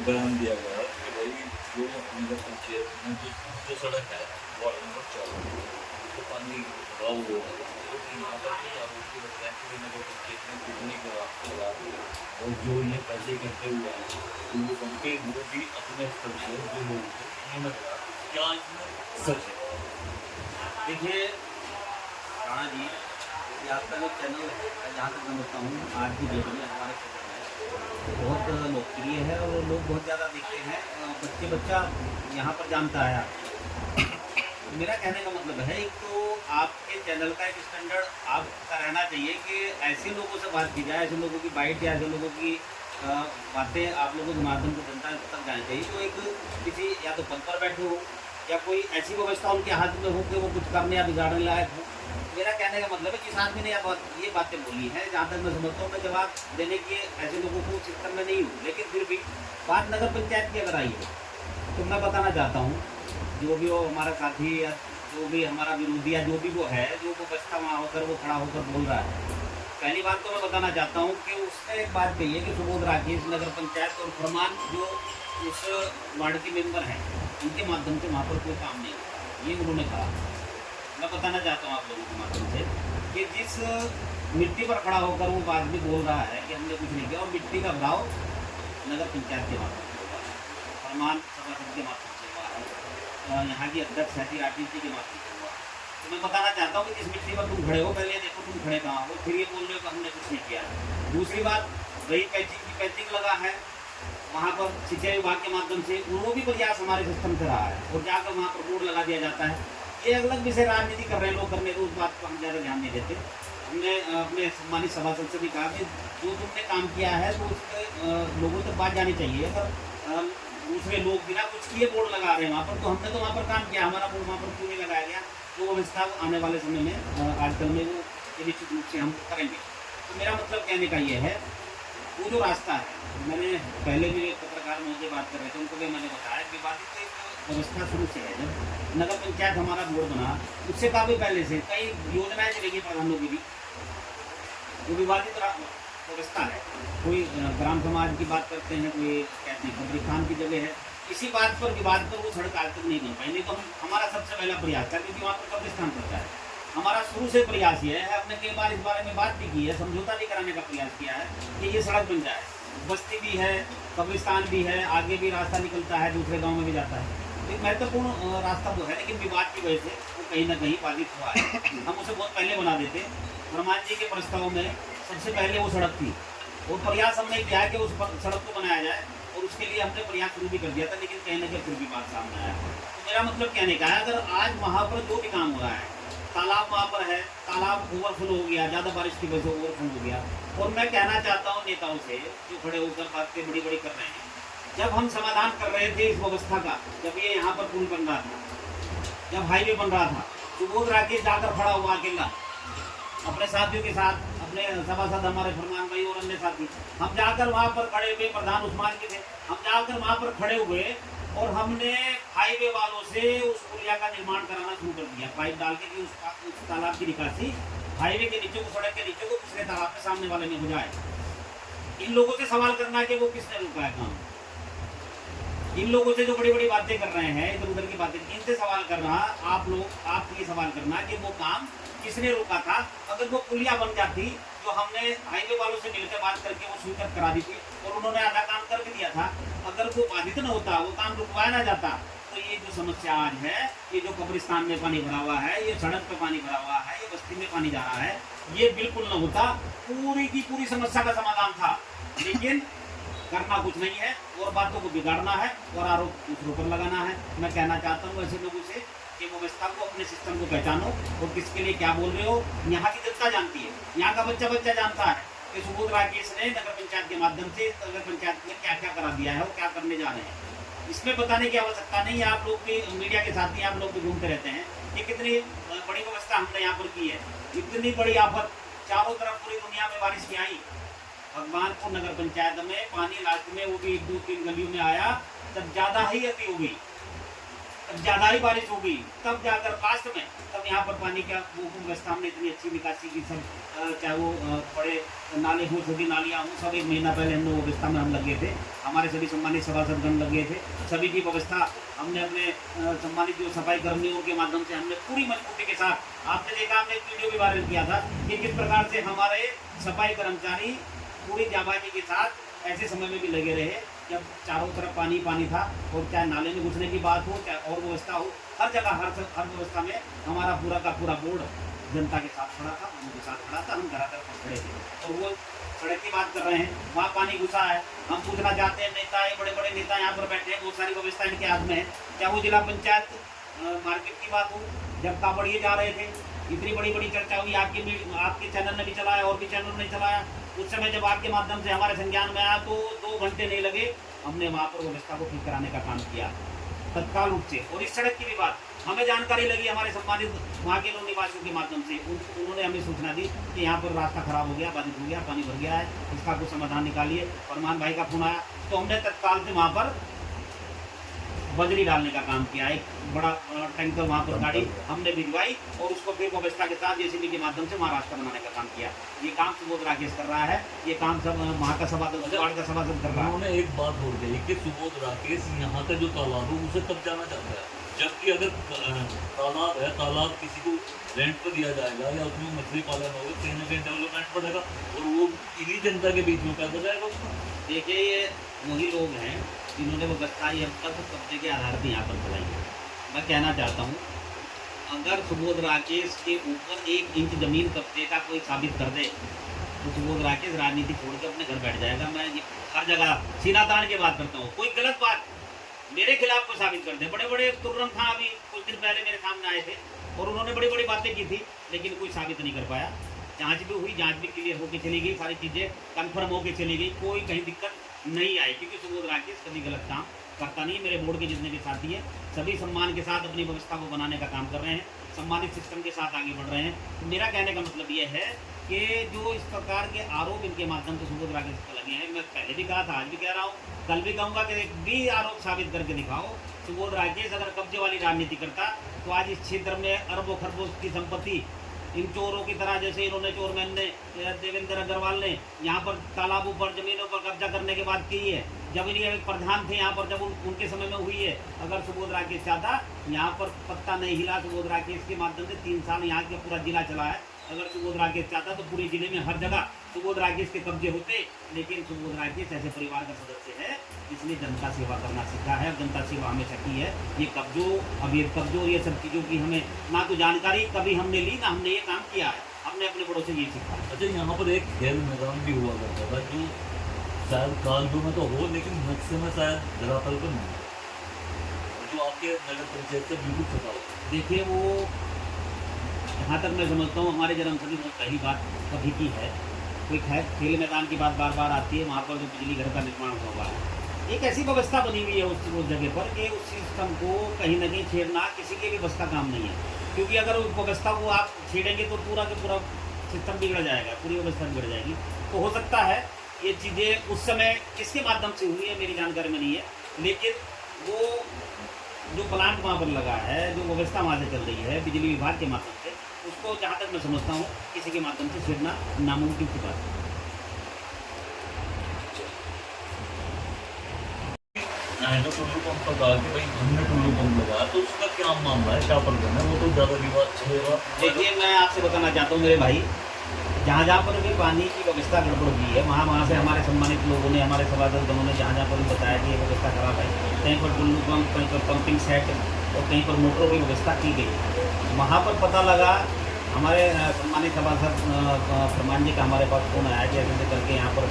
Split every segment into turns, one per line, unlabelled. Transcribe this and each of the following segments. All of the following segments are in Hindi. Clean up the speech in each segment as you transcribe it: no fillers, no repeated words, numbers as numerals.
बयान दिया गया कि भाई जो नगर पंचायत में जो सड़क है वार्ड नंबर 4 तो पानी भराव हो रहा है, तो यहाँ पर कुछ आरोपी लगता है कि नगर पंचायत में कितनी लगा दी और जो ये पैसे इकट्ठे हुए हैं तो वो उनके वो भी अपने स्तर से जो लोग थे उन्होंने कहा क्या इसमें सच है।
देखिए राणा जी, ये आपका जो चैनल है, जहाँ तक मैं बताता हूँ आज की डेट में हमारे क्षेत्र में बहुत लोकप्रिय है और लोग बहुत ज़्यादा देखते हैं। बच्चा यहाँ पर जानता है आपको। मेरा कहने का मतलब है, एक तो आपके चैनल का एक स्टैंडर्ड आपका रहना चाहिए कि ऐसे लोगों से बात की जाए, ऐसे लोगों की बाइट या ऐसे लोगों की बातें आप लोगों के माध्यम से जनता तक जानी चाहिए। तो एक किसी या तो पद पर बैठे हो या कोई ऐसी व्यवस्था उनके हाथ में हो कि वो कुछ करने या बिगाड़ने लायक हो। मेरा कहने का मतलब है जिस आदमी ने ये बातें बोली है, जहाँ तक मैं समझता हूँ, मैं जवाब देने के ऐसे लोगों को सिस्टम में नहीं हूँ, लेकिन फिर भी बात नगर पंचायत की अगर आई है तो मैं बताना चाहता हूँ, जो भी वो हमारा साथी या जो भी हमारा विरोधी या जो भी वो है, जो व्यवस्था वहाँ होकर वो खड़ा होकर बोल रहा है, पहली बात तो मैं बताना चाहता हूँ कि उसने एक बात कही है कि सुबोध राकेश नगर पंचायत और फरमान जो उस वार्ड के मेंबर हैं उनके माध्यम से वहाँ पर कोई काम नहीं होता, ये उन्होंने कहा। मैं बताना चाहता हूँ आप लोगों के माध्यम से कि जिस मिट्टी पर खड़ा होकर वो आदमी बोल रहा है कि हमने कुछ नहीं किया, और मिट्टी का भराव नगर पंचायत के माध्यम से हुआ है, फरमान सभासद के माध्यम से हुआ है, यहाँ की अध्यक्ष है RTC के माध्यम से हुआ है। तो मैं बताना चाहता हूँ कि जिस मिट्टी पर तुम खड़े हो, पहले देखो तुम खड़े कहाँ हो, फिर ये बोल रहे हो कि हमने कुछ नहीं किया। दूसरी बात, वही पैचिंग लगा है वहाँ पर सिंचाई विभाग के माध्यम से, वो भी प्रयास हमारे सिस्टम से रहा है, और जाकर वहाँ पर बोर्ड लगा दिया जाता है। ये अलग विषय राजनीति कर रहे हैं लोग, करने तो उस बात को हम ज़्यादा ध्यान नहीं देते। हमने अपने सम्मानित सभासद से भी कहा कि जो तुमने काम किया है तो उसके लोगों तक बात जानी चाहिए। अगर दूसरे लोग बिना कुछ किए बोर्ड लगा रहे हैं वहाँ पर, तो हमने तो वहाँ पर काम किया, हमारा बोर्ड वहाँ पर क्यों नहीं लगाया गया? तो वो व्यवस्था आने वाले समय में आजकल में वो निश्चित रूप से हम करेंगे। तो मेरा मतलब कहने का ये है, वो जो रास्ता है, मैंने पहले भी एक पत्रकार महोदय बात कर रहे थे, उनको भी मैंने बताया कि विवादित एक व्यवस्था शुरू से है। जब नगर पंचायत हमारा बोर्ड बना उससे काफ़ी पहले से कई योजनाएं चलेगी प्रधानों की भी, वो विवादित व्यवस्था है। कोई ग्राम समाज की बात करते हैं, कोई कहते हैं कब्रिस्तान की जगह है, इसी बात पर विवाद पर वो सड़क आज तक नहीं बन पाई। नहीं तो हमारा सबसे पहला प्रयास था, क्योंकि वहाँ पर कब्रिस्तान पड़ता है। हमारा शुरू से प्रयास ये है, हमने कई बार इस बारे में बात भी की है, समझौता भी कराने का प्रयास किया है कि ये सड़क बन जाए। बस्ती भी है, कब्रिस्तान भी है, आगे भी रास्ता निकलता है, दूसरे गांव में भी जाता है। एक महत्वपूर्ण रास्ता तो है, लेकिन विवाद की वजह से वो कहीं ना कहीं बाधित हुआ है। हम उसे बहुत पहले बना देते। हनुमान जी के प्रस्ताव में सबसे पहले वो सड़क थी, और प्रयास हमने किया कि उस सड़क को बनाया जाए, और उसके लिए हमने प्रयास शुरू भी कर दिया था, लेकिन कहीं ना कहीं फिर भी बात सामने आया। तो मेरा मतलब कहने का है, अगर आज वहाँ पर जो भी काम हो रहा है, तालाब वहाँ पर है, तालाब ओवरफ्लो हो गया, ज़्यादा बारिश की वजह से ओवरफ्लो हो गया। और मैं कहना चाहता हूँ नेताओं से जो खड़े होकर बातें बड़ी बड़ी कर रहे हैं, जब हम समाधान कर रहे थे इस व्यवस्था का, जब ये यहाँ पर पुल बन रहा था, जब हाईवे बन रहा था, सुबोध राकेश जाकर खड़ा हुआ अकेला अपने साथियों के साथ, अपने सभासद हमारे फरमान भाई और अन्य साथी, हम जाकर वहाँ पर खड़े हुए, प्रधान उस्मान जी थे, हम जाकर वहाँ पर खड़े हुए और हमने हाईवे वालों से उस पुलिया का निर्माण कराना शुरू कर दिया, पाइप डाल के कि उस तालाब की निकासी हाईवे के नीचे को, सड़क के नीचे को, दूसरे तालाब के सामने वाले में हो जाए। इन लोगों से सवाल करना कि वो किसने रोका है काम, इन लोगों से जो बड़ी बड़ी बातें कर रहे हैं, इधर उधर की बातें, इनसे सवाल करना, आप ये सवाल करना कि वो काम किसने रोका था। अगर वो पुलिया बन जाती, जो हमने हाईवे वालों से मिलकर बात करके वो स्वीकृत करा दी थी, और उन्होंने आधा काम कर भी दिया था, अगर वो बाधित न होता, वो काम रुकवाया ना जाता, तो ये जो समस्या आज है, ये जो कब्रिस्तान में पानी भरा हुआ है, ये सड़क पे पानी भरा हुआ है, ये बस्ती में पानी जा रहा है, ये बिल्कुल न होता। पूरी की पूरी समस्या का समाधान था, लेकिन करना कुछ नहीं है, और बातों को बिगाड़ना है और आरोप दूसरों पर लगाना है। मैं कहना चाहता हूँ ऐसे लोगों से कि व्यवस्था को, अपने सिस्टम को पहचानो, और किसके लिए क्या बोल रहे हो। यहाँ की जनता जानती है, यहाँ का बच्चा बच्चा जानता है कि सुबोध राकेश ने नगर पंचायत के माध्यम से नगर पंचायत में क्या क्या करा दिया है और क्या करने जा रहे हैं। इसमें बताने की आवश्यकता नहीं है। आप लोग भी मीडिया के साथ ही आप लोग भी घूमते रहते हैं कि कितनी बड़ी व्यवस्था हमने यहाँ पर की है। इतनी बड़ी आफत चारों तरफ पूरी दुनिया में बारिश की आई, भगवानपुर नगर पंचायत में पानी लास्ट में वो भी 1 2 3 गलियों में आया, तब ज़्यादा ही अति हो गई। ज़्यादा ही बारिश होगी तब जाकर लास्ट में तब यहाँ पर पानी का वो व्यवस्था हमने इतनी अच्छी निकासी की सब चाहे वो बड़े नाले हों छोटी नालियाँ हों सब एक महीना पहले हम लोग व्यवस्था में हम लगे थे। हमारे सभी सम्मानित सभासदगण लगे थे, सभी की व्यवस्था हमने अपने सम्मानित जो सफाई कर्मियों के माध्यम से हमने पूरी मजबूती के साथ, आपने देखा हमने एक वीडियो भी वायरल किया था कि किस प्रकार से हमारे सफाई कर्मचारी पूरी जाबाजी के साथ ऐसे समय में भी लगे रहे जब चारों तरफ पानी पानी था, और चाहे नाले में घुसने की बात हो चाहे और व्यवस्था हो, हर जगह हर व्यवस्था में हमारा पूरा का पूरा बोर्ड जनता के साथ खड़ा था, उनके साथ खड़ा था, हम धरातल पर खड़े थे। तो वो सड़क की बात कर रहे हैं, वहाँ पानी घुसा है, हम पूछना चाहते हैं नेता है, बड़े बड़े नेता यहाँ पर बैठे हैं, बहुत सारी व्यवस्था इनके हाथ में है, चाहे वो जिला पंचायत मार्केट की बात हो, जब कावड़िए जा रहे थे इतनी बड़ी बड़ी चर्चा हुई, आपके चैनल ने भी चलाया और भी चैनल ने चलाया, उस समय जब आपके माध्यम से हमारे संज्ञान में आया तो 2 घंटे नहीं लगे, हमने वहाँ पर व्यवस्था को ठीक कराने का काम किया तत्काल रूप से। और इस सड़क की भी बात हमें जानकारी लगी हमारे सम्मानित वहाँ के लोग निवासियों के माध्यम से, उन्होंने हमें सूचना दी कि यहाँ पर रास्ता खराब हो गया, बाधित हो गया, पानी भर गया है, इसका कुछ समाधान निकालिए। फरमान भाई का फोन आया तो हमने तत्काल से वहाँ पर बजरी डालने का काम किया, एक बड़ा टैंकर वहाँ पर गाड़ी हमने भिजवाई और उसको फिर व्यवस्था के साथ जेसीबी के माध्यम से वहाँ रास्ता बनाने का काम किया। ये काम सुबोध राकेश कर रहा है, ये काम सब वहाँ का सभासद वार्ड का सभासद कर रहा है।
उन्होंने एक बात बोल दी कि सुबोध राकेश यहाँ का जो तालाब है उसे कब जाना चाहता है, जबकि अगर तालाब है, तालाब किसी को रेंट पर दिया जाएगा या उसमें मछली पालन होगा, कहीं ना कहीं डेवलपमेंट बढ़ेगा और वो इन्हीं जनता के बीच में पैदा जाएगा उसका।
देखिए ये वही लोग हैं जिन्होंने व्यवस्था ये अब तक कब्जे के आधार पर यहाँ पर चलाई है। मैं कहना चाहता हूँ अगर सुबोध राकेश के ऊपर 1 इंच जमीन कब्जे का कोई साबित कर दे तो सुबोध राकेश राजनीति छोड़ के अपने घर बैठ जाएगा। मैं ये हर जगह सीना तान के बात करता हूँ, कोई गलत बात मेरे खिलाफ को साबित कर दे। बड़े बड़े तुर्रम खां अभी कुछ दिन पहले मेरे सामने आए थे और उन्होंने बड़ी बड़ी बातें की थी लेकिन कोई साबित नहीं कर पाया। जांच भी हुई, जांच भी क्लियर होकर चली गई, सारी चीज़ें कन्फर्म होकर चली गई, कोई कहीं दिक्कत नहीं आई क्योंकि सुबोध राकेश कभी गलत काम करता नहीं। मेरे बोर्ड के जितने भी साथी हैं सभी सम्मान के साथ अपनी व्यवस्था को बनाने का काम कर रहे हैं, सम्मानित सिस्टम के साथ आगे बढ़ रहे हैं। तो मेरा कहने का मतलब ये है कि जो इस प्रकार के आरोप इनके माध्यम से सुबोध राकेश पर लगे हैं, मैं पहले भी कहा था, आज भी कह रहा हूँ, कल भी कहूँगा कि एक भी आरोप साबित करके दिखाओ। सुबोध राकेश अगर कब्जे वाली राजनीति करता तो आज इस क्षेत्र में अरबों खरबों की संपत्ति इन चोरों की तरह, जैसे इन्होंने चोरमैन ने देवेंद्र अग्रवाल ने यहाँ पर तालाबों पर जमीनों पर कब्जा करने के बाद की है, जब ये प्रधान थे यहाँ पर, जब उनके समय में हुई है। अगर सुबोध राकेश चाहता, यहाँ पर पत्ता नहीं हिला। सुबोध राकेश के माध्यम से 3 साल यहाँ का पूरा जिला चला है। अगर सुबोध राकेश चाहता तो पूरे जिले में हर जगह सुबोध राकेश के कब्जे होते, लेकिन सुबोध राकेश ऐसे परिवार का सदस्य है जिसने जनता सेवा करना सीखा है, जनता सेवा हमेशा की है। ये कब्जों ये सब चीज़ों की हमें ना तो जानकारी कभी हमने ली, ना हमने ये काम किया है, हमने अपने बड़ों से ये सीखा।
अच्छा, यहाँ पर एक खेल मैदान भी हुआ करता था जो शायद कानपुर में तो हो लेकिन नक्शे में शायद धरातल पर नहीं, जो आपके नगर पंचायत से बिल्कुल छुपा हो।
देखिए वो जहाँ तक मैं समझता हूँ हमारे जन्म से भी बहुत पहली बात कभी की है, कोई खेल मैदान की बात बार बार आती है। वहाँ पर जो बिजली घर का निर्माण हुआ है, एक ऐसी व्यवस्था बनी हुई है उस जगह पर कि उस सिस्टम को कहीं ना कहीं छेड़ना किसी के भी बस का काम नहीं है, क्योंकि अगर उस व्यवस्था को आप छेड़ेंगे तो पूरा के पूरा सिस्टम बिगड़ जाएगा, पूरी व्यवस्था बिगड़ जाएगी। तो हो सकता है ये चीज़ें उस समय किसके माध्यम से हुई है मेरी जानकारी में नहीं है, लेकिन वो जो प्लांट वहाँ पर लगा है, जो व्यवस्था वहाँ से चल रही है बिजली विभाग के माध्यम से, उसको जहाँ तक मैं समझता हूँ किसी के माध्यम से छेड़ना नामुमकिन की बात है।
जो टुल्लू पंप का कहा कि भाई हमने टुल्लू पंप लगाया, तो उसका क्या मामला है, क्या प्रकरण है, वो तो ज़्यादा विवाद छेड़ेगा।
देखिए मैं आपसे बताना चाहता हूँ मेरे भाई, जहाँ पर भी पानी की व्यवस्था गड़बड़ हुई है, वहाँ से हमारे सम्मानित लोगों ने, हमारे सभासदों ने जहाँ पर भी बताया कि ये व्यवस्था खराब है, कहीं पर टुल्लू पंप, कहीं पर पंपिंग सेट और कहीं पर मोटरों की व्यवस्था की गई। वहाँ पर पता लगा, हमारे सम्मानित सभासद फरमान जी का हमारे पास फोन आया कि ऐसे करके यहाँ पर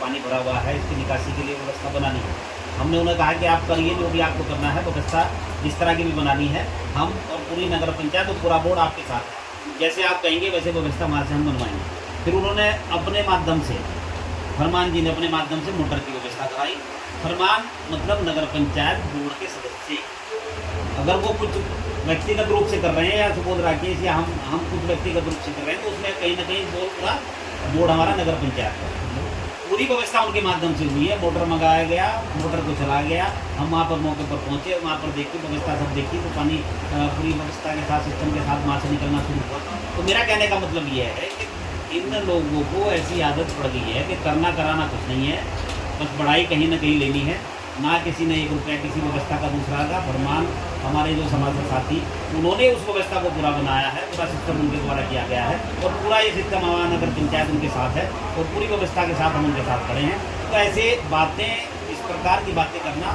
पानी भरा हुआ है, इसकी निकासी के लिए व्यवस्था बनानी है। हमने उन्हें कहा कि आप करिए जो भी आपको करना है, व्यवस्था जिस तरह की भी बनानी है, हम और पूरी नगर पंचायत और पूरा बोर्ड आपके साथ है, जैसे आप कहेंगे वैसे व्यवस्था वहाँ से हम बनवाएंगे। फिर उन्होंने अपने माध्यम से, फरमान जी ने अपने माध्यम से मोटर की व्यवस्था कराई। फरमान मतलब नगर पंचायत बोर्ड के सदस्य, अगर वो कुछ व्यक्तिगत रूप से कर रहे हैं या सुबोध राकेश या हम कुछ व्यक्तिगत रूप से कर रहे हैं, तो उसमें कहीं ना कहीं पूरा बोर्ड हमारा नगर पंचायत का, पूरी व्यवस्था उनके माध्यम से हुई है। मोटर मंगाया गया, मोटर को चला गया, हम वहाँ पर मौके पर पहुँचे, वहाँ पर देखी व्यवस्था सब देखी तो पानी पूरी व्यवस्था के साथ सिस्टम के साथ वहाँ से निकलना शुरू हुआ। तो मेरा कहने का मतलब ये है कि इन लोगों को ऐसी आदत पड़ गई है कि करना कराना कुछ नहीं है, बस बड़ाई कहीं ना कहीं लेनी है। ना किसी ने 1 रुपया किसी व्यवस्था का दूसरा का फरमान, हमारे जो समाज साथी उन्होंने उस व्यवस्था को पूरा बनाया है, पूरा सिस्टम उनके द्वारा किया गया है और पूरा ये सिस्टम हमारा नगर पंचायत उनके साथ है और पूरी व्यवस्था के साथ हम उनके साथ खड़े हैं। तो ऐसे बातें, इस प्रकार की बातें करना,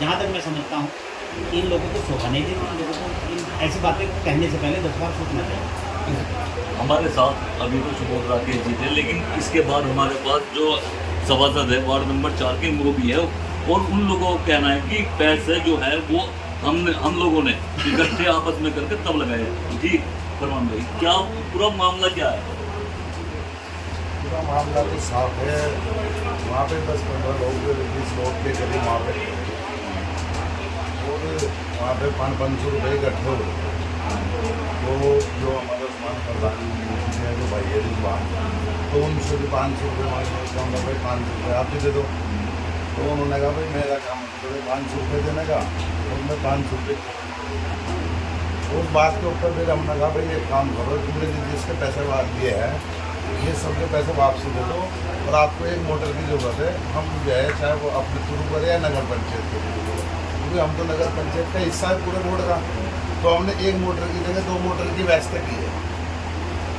जहाँ तक मैं समझता हूँ इन लोगों को शोभा नहीं देती। इन लोगों को इन ऐसी बातें कहने से पहले 10 बार सोचना चाहिए।
हमारे साथ अभी तो सुबोध राकेश जी थे, लेकिन इसके बाद हमारे पास जो सभासद है वार्ड नंबर 4 के, वो भी है और उन लोगों का कहना है कि पैसे जो है वो हम लोगों ने इकट्ठे आपस में करके तब लगाए। जी फरमान भाई, क्या पूरा मामला क्या है?
पूरा मामला तो साफ है। वहाँ पे 10-15 लोग 20 लोग के करीब वहाँ पे और वहाँ पे 500 रुपये इकट्ठे हो गए। तो जो हमारा मान प्रधान है जो भाई है रिजवान, तो उनसे भी 500 रुपये मांगे। तो भाई 500 रुपये आप ही दे दो। तो उन्होंने कहा भाई मेरा काम है 500 रुपये देने का और मैं 500 रुपये। उस बात के ऊपर फिर हमने कहा भाई एक काम करो, तुमने जिसके पैसे दिए हैं ये सबके पैसे वापसी दे दो और आपको एक मोटर की ज़रूरत है। हम जो है चाहे वो अपने शुरू करें या नगर पंचायत के लिए, क्योंकि हम तो नगर पंचायत का हिस्सा है पूरे रोड का। तो हमने एक मोटर की जगह 2 मोटर की व्यवस्था की है।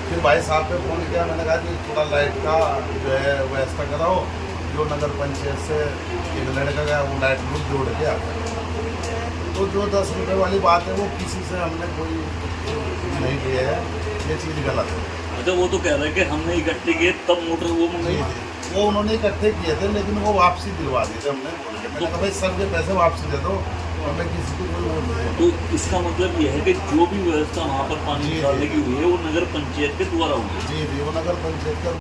फिर भाई साहब पे फ़ोन किया, मैंने कहा कि थोड़ा लाइट का जो है व्यवस्था कराओ। जो नगर पंचायत से एक लड़का गया वो लाइट ग्रुप जोड़ के आता है। तो जो 10 रुपये वाली बात है वो किसी से हमने कोई नहीं लिया है, ये चीज़ गलत है।
अच्छा, वो तो कह रहे हैं कि हमने इकट्ठे किए तब मोटर वो मंगाई।
वो उन्होंने इकट्ठे किए थे लेकिन वो वापसी दिलवा दी थी हमने। मैंने कहा भाई सबके पैसे वापसी दे दो, हमें किसी को कोई वो नहीं है।
तो इसका मतलब ये है कि जो भी व्यवस्था वहाँ पर पानी
जी,
निकालने
जी।
की हुई है वो नगर पंचायत के द्वारा हुई है।
जी वो नगर पंचायत का